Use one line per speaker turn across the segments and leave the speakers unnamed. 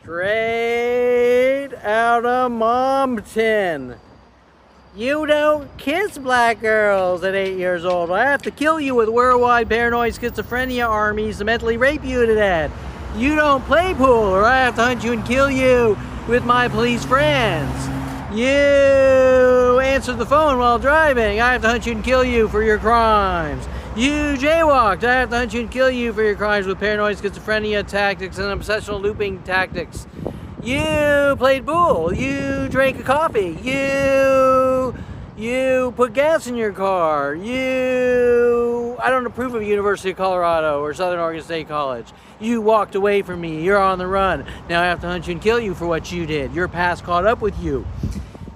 Straight out of Mom-pton. You don't kiss black girls at 8 years old. I have to kill you with worldwide paranoid schizophrenia armies to mentally rape you to death. You don't play pool, or I have to hunt you and kill you with my police friends. You answer the phone while driving. I have to hunt you and kill you for your crimes. You jaywalked. I have to hunt you and kill you for your crimes with paranoid schizophrenia tactics and obsessional looping tactics. You played pool. You drank a coffee. You put gas in your car. I don't approve of University of Colorado or Southern Oregon State College. You walked away from me. You're on the run. Now I have to hunt you and kill you for what you did. Your past caught up with you.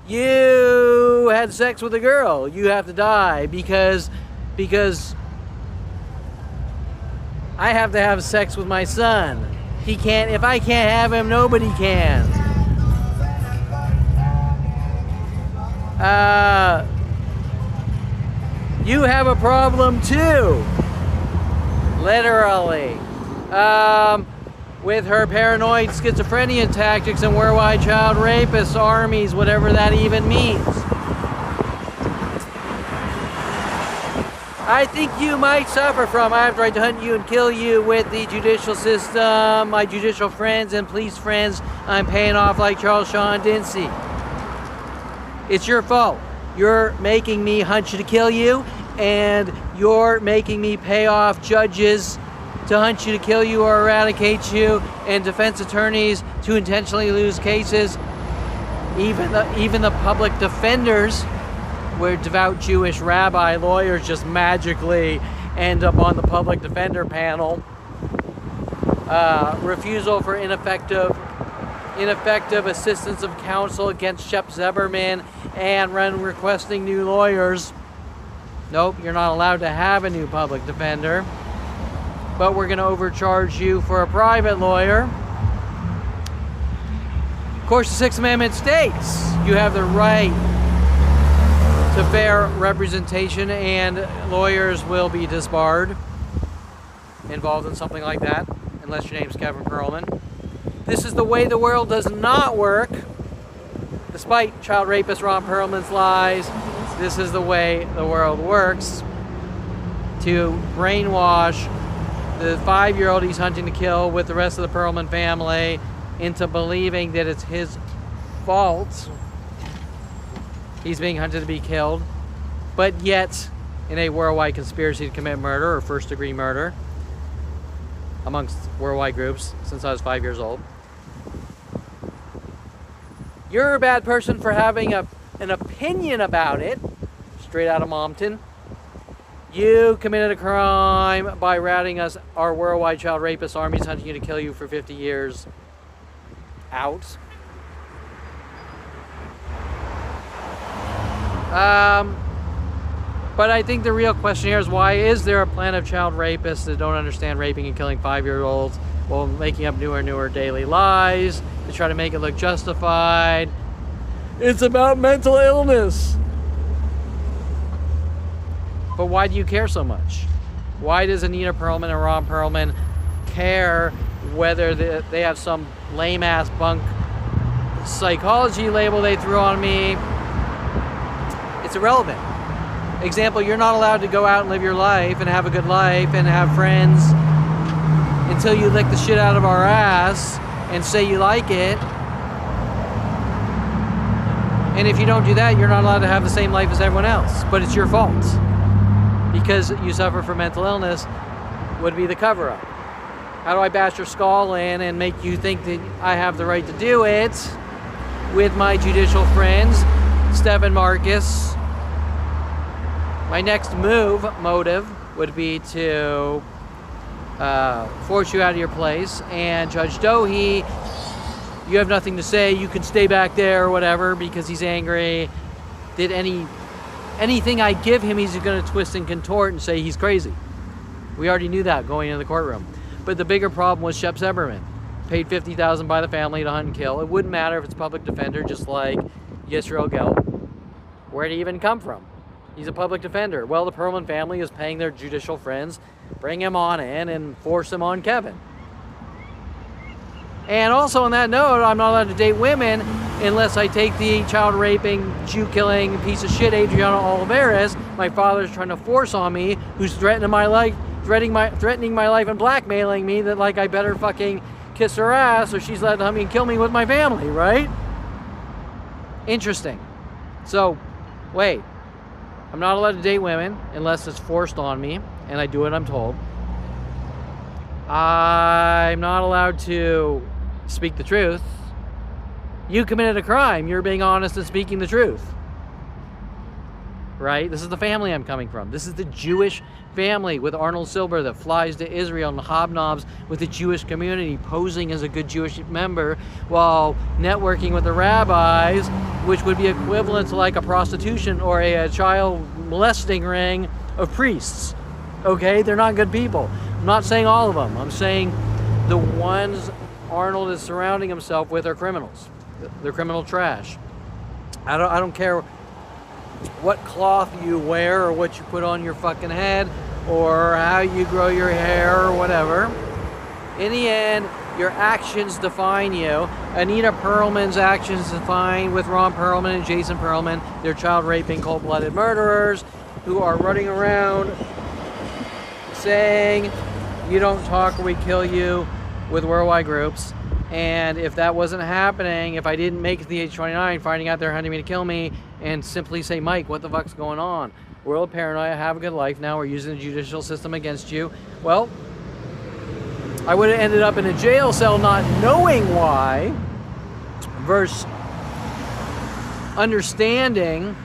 You had sex with a girl. You have to die because I have to have sex with my son. He can't. If I can't have him, nobody can. You have a problem too. Literally. With her paranoid schizophrenia tactics and worldwide child rapist armies, whatever that even means. I think you might suffer from. I have the right to hunt you and kill you with the judicial system, my judicial friends and police friends I'm paying off like Charles Shawn Dinsey. It's your fault. You're making me hunt you to kill you, and you're making me pay off judges to hunt you to kill you or eradicate you, and defense attorneys to intentionally lose cases. Even the public defenders, where devout Jewish rabbi lawyers just magically end up on the public defender panel. Refusal for ineffective assistance of counsel against Shep Zeberman and requesting new lawyers. Nope, you're not allowed to have a new public defender. But we're going to overcharge you for a private lawyer. Of course, the Sixth Amendment states you have the right to fair representation, and lawyers will be disbarred involved in something like that, unless your name's Kevin Perlman. This is the way the world does not work. Despite child rapist Ron Perlman's lies, this is the way the world works. To brainwash the 5-year-old he's hunting to kill with the rest of the Perlman family into believing that it's his fault he's being hunted to be killed, but yet in a worldwide conspiracy to commit murder or first-degree murder amongst worldwide groups since I was 5 years old. You're a bad person for having an opinion about it, straight out of Mom-pton. You committed a crime by ratting us, our worldwide child rapist armies hunting you to kill you for 50 years out. But I think the real question here is, why is there a plan of child rapists that don't understand raping and killing 5-year-olds while making up newer daily lies to try to make it look justified? It's about mental illness. But why do you care so much? Why does Anita Perlman and Ron Perlman care whether they have some lame-ass bunk psychology label they threw on me? It's irrelevant. Example, you're not allowed to go out and live your life and have a good life and have friends until you lick the shit out of our ass and say you like it. And if you don't do that, you're not allowed to have the same life as everyone else. But it's your fault. Because you suffer from mental illness would be the cover-up. How do I bash your skull in and make you think that I have the right to do it with my judicial friends, Stephen Marcus? My next motive would be to force you out of your place, and Judge Dohe, you have nothing to say, you can stay back there or whatever, because he's angry. Did anything I give him, he's going to twist and contort and say he's crazy. We already knew that going into the courtroom. But the bigger problem was Shep Zeberman. Paid $50,000 by the family to hunt and kill. It wouldn't matter if it's a public defender, just like Yisrael Gelt. Where'd he even come from? He's a public defender. Well, the Perlman family is paying their judicial friends, bring him on in and force him on Kevin. And also on that note, I'm not allowed to date women unless I take the child raping, Jew killing piece of shit Adriana Oliveras my father's trying to force on me, who's threatening my life, threatening my life and blackmailing me that like I better fucking kiss her ass or she's allowed to hunt me and kill me with my family, right? Interesting. So, wait. I'm not allowed to date women unless it's forced on me and I do what I'm told. I'm not allowed to speak the truth. You committed a crime. You're being honest and speaking the truth. Right? This is the family I'm coming from. This is the Jewish family with Arnold Silber that flies to Israel and hobnobs with the Jewish community, posing as a good Jewish member while networking with the rabbis, which would be equivalent to like a prostitution or a child molesting ring of priests. Okay? They're not good people. I'm not saying all of them. I'm saying the ones Arnold is surrounding himself with are criminals. They're criminal trash. I don't care what cloth you wear or what you put on your fucking head or how you grow your hair or whatever. In the end, your actions define you. Anita Perlman's actions define with Ron Perlman and Jason Perlman. They're child raping, cold-blooded murderers who are running around saying, you don't talk or we kill you, with worldwide groups. And if that wasn't happening, if I didn't make it to the age 29, finding out they're hunting me to kill me, and simply say, Mike, what the fuck's going on? World paranoia, have a good life now, we're using the judicial system against you. Well, I would have ended up in a jail cell not knowing why, versus understanding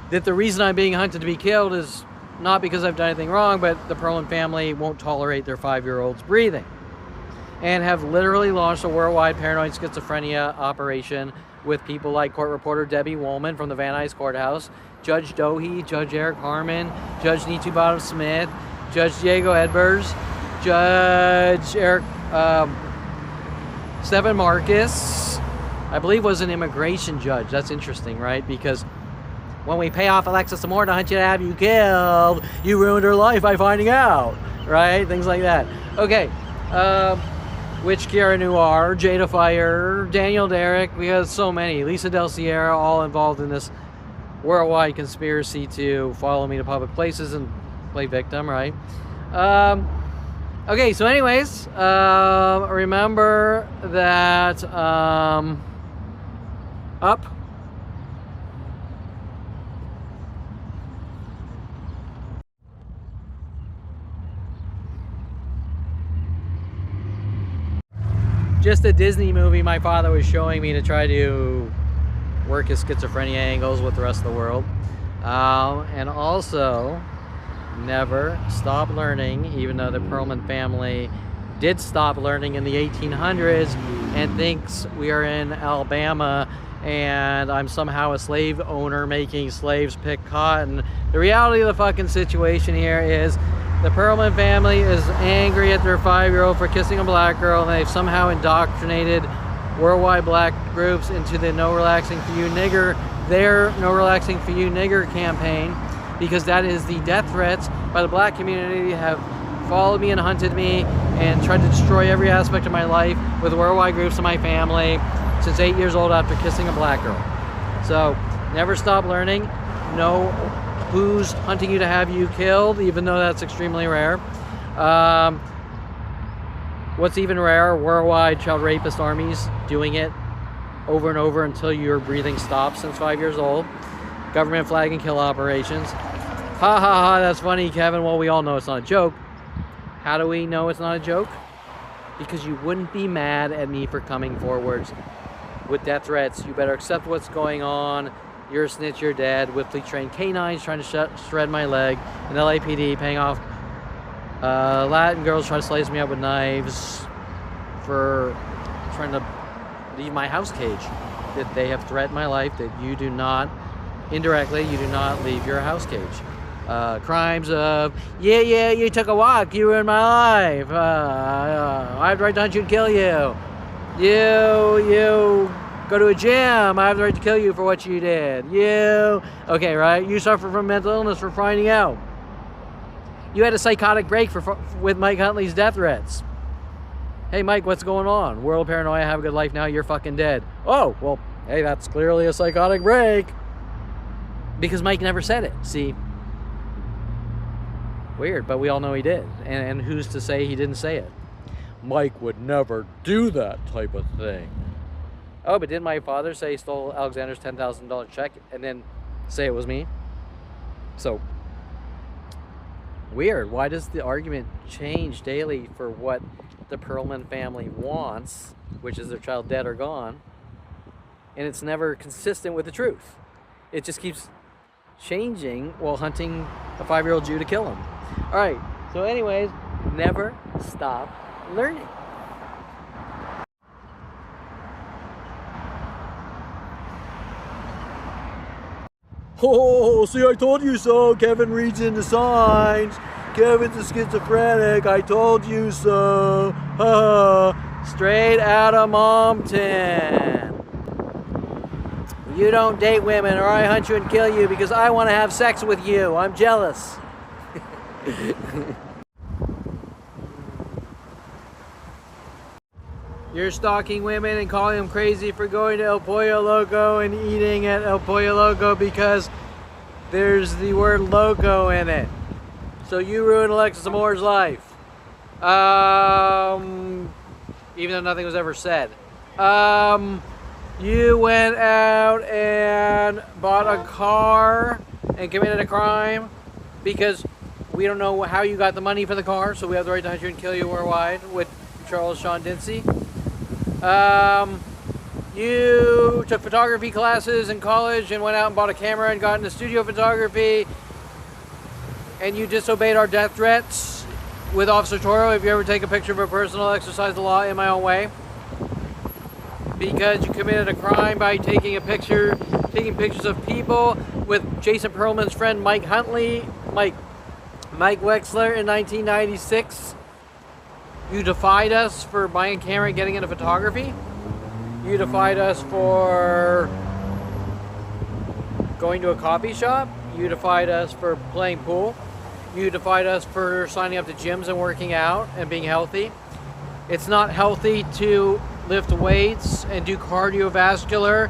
that the reason I'm being hunted to be killed is not because I've done anything wrong, but the Perlman family won't tolerate their 5-year-olds breathing. And have literally launched a worldwide paranoid schizophrenia operation with people like court reporter Debbie Woolman from the Van Nuys Courthouse, Judge Dohe, Judge Eric Harmon, Judge Neetu Bottom Smith, Judge Diego Edwards, Judge Eric Stephen Marcus, I believe was an immigration judge. That's interesting, right? Because when we pay off Alexis Amore to hunt you to have you killed, you ruined her life by finding out, right? Things like that. Okay. Witch Kiara Noir, Jada Fire, Daniel Derrick, we have so many. Lisa Del Sierra, all involved in this worldwide conspiracy to follow me to public places and play victim, right? Okay, so anyways, remember that up. Just a Disney movie my father was showing me to try to work his schizophrenia angles with the rest of the world. And also, never stop learning, even though the Perlman family did stop learning in the 1800s and thinks we are in Alabama and I'm somehow a slave owner making slaves pick cotton. The reality of the fucking situation here is the Perlman family is angry at their 5-year-old for kissing a black girl, and they've somehow indoctrinated worldwide black groups into the No Relaxing For You Nigger, their No Relaxing For You Nigger campaign, because that is the death threats by the black community have followed me and hunted me and tried to destroy every aspect of my life with worldwide groups of my family since 8 years old after kissing a black girl. So, never stop learning. Know who's hunting you to have you killed, even though that's extremely rare. What's even rarer, worldwide child rapist armies doing it over and over until your breathing stops since 5 years old. Government flag and kill operations. Ha ha ha, that's funny, Kevin. Well, we all know it's not a joke. How do we know it's not a joke? Because you wouldn't be mad at me for coming forwards with death threats. You better accept what's going on. You're a snitch, you're dead. With the trained canines trying to shred my leg. And LAPD paying off Latin girls trying to slice me up with knives for trying to leave my house cage. That they have threatened my life, that you do not, indirectly, you do not leave your house cage. Crimes of, yeah, you took a walk, you ruined my life. I have the right to hunt you and kill you. You go to a gym, I have the right to kill you for what you did. Okay, right? You suffer from mental illness for finding out. You had a psychotic break with Mike Huntley's death threats. Hey, Mike, what's going on? World paranoia, have a good life now, you're fucking dead. Oh, well, hey, that's clearly a psychotic break. Because Mike never said it, see? Weird, but we all know he did. And who's to say he didn't say it? Mike would never do that type of thing. Oh, but didn't my father say he stole Alexander's $10,000 check and then say it was me? So, weird. Why does the argument change daily for what the Perlman family wants, which is their child dead or gone, and it's never consistent with the truth? It just keeps changing while hunting a 5-year-old Jew to kill him. All right, so anyways, never stop learning. Oh, see, I told you so. Kevin reads into signs. Kevin's a schizophrenic. I told you so. Straight out of Mom-pton. You don't date women or I hunt you and kill you because I want to have sex with you. I'm jealous. You're stalking women and calling them crazy for going to El Pollo Loco and eating at El Pollo Loco because there's the word loco in it. So you ruined Alexis Amore's life. Even though nothing was ever said. You went out and bought a car and committed a crime because we don't know how you got the money for the car, so we have the right to hunt you and kill you worldwide with Charles Sean Dinsey. You took photography classes in college and went out and bought a camera and got into studio photography, and you disobeyed our death threats with Officer Toro. If you ever take a picture of a person, I'll exercise the law in my own way. Because you committed a crime by taking pictures of people with Jason Perlman's friend Mike Wexler in 1996. You defied us for buying a camera and getting into photography. You defied us for going to a coffee shop. You defied us for playing pool. You defied us for signing up to gyms and working out and being healthy. It's not healthy to lift weights and do cardiovascular.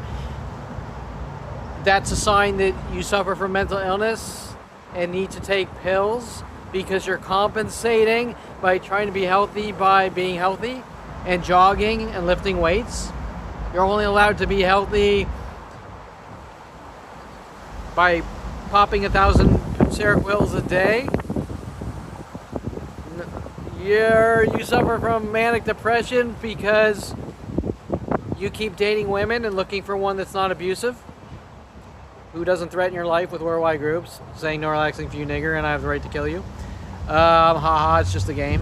That's a sign that you suffer from mental illness and need to take pills because you're compensating by trying to be healthy by being healthy and jogging and lifting weights. You're only allowed to be healthy by popping 1,000 Seroquels a day. You suffer from manic depression because you keep dating women and looking for one that's not abusive, who doesn't threaten your life with worldwide groups, saying no relaxing for you nigger and I have the right to kill you. It's just a game.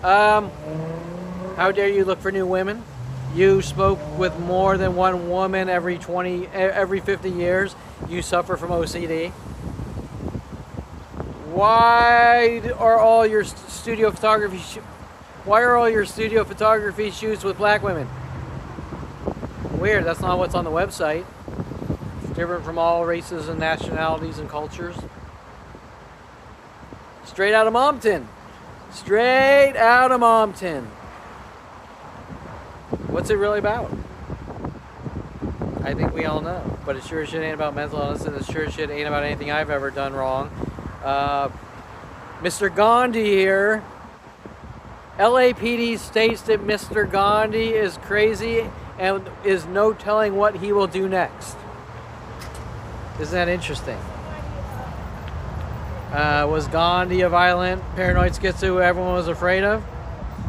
How dare you look for new women? You spoke with more than one woman every 50 years. You suffer from OCD. Why are all your studio photography shoots with black women? Weird, that's not what's on the website. It's different from all races and nationalities and cultures. Straight out of Mom-pton. Straight out of Mom-pton. What's it really about? I think we all know. But it sure as shit ain't about mental illness, and it sure as shit ain't about anything I've ever done wrong. Mr. Gandhi here. LAPD states that Mr. Gandhi is crazy and is no telling what he will do next. Isn't that interesting? Was Gandhi a violent, paranoid schizo who everyone was afraid of?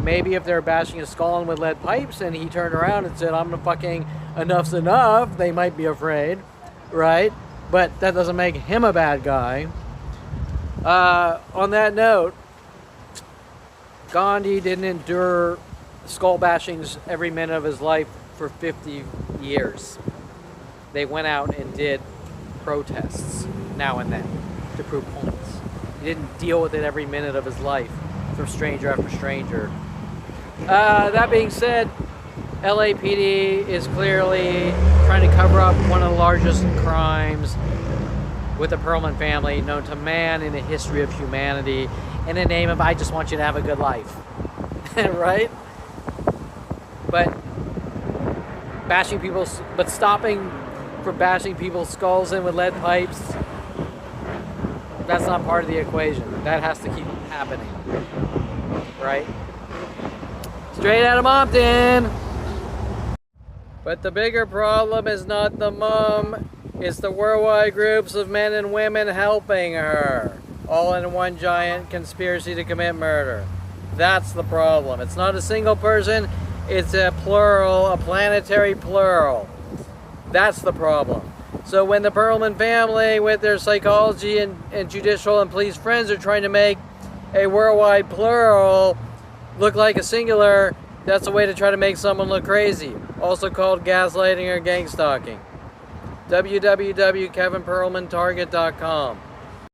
Maybe if they were bashing his skull in with lead pipes and he turned around and said, I'm fucking enough's enough, they might be afraid, right? But that doesn't make him a bad guy. On that note, Gandhi didn't endure skull bashings every minute of his life for 50 years. They went out and did protests now and then to prove points. He didn't deal with it every minute of his life from stranger after stranger. That being said, LAPD is clearly trying to cover up one of the largest crimes with the Perlman family known to man in the history of humanity in the name of I just want you to have a good life. Right? But stopping for bashing people's skulls in with lead pipes, that's not part of the equation. That has to keep happening, right? Straight out of Mom-pton. But the bigger problem is not the mom, it's the worldwide groups of men and women helping her, all in one giant conspiracy to commit murder. That's the problem. It's not a single person, it's a plural, a planetary plural. That's the problem. So when the Perlman family, with their psychology and judicial and police friends, are trying to make a worldwide plural look like a singular, that's a way to try to make someone look crazy. Also called gaslighting or gang stalking. www.kevinperlmantarget.com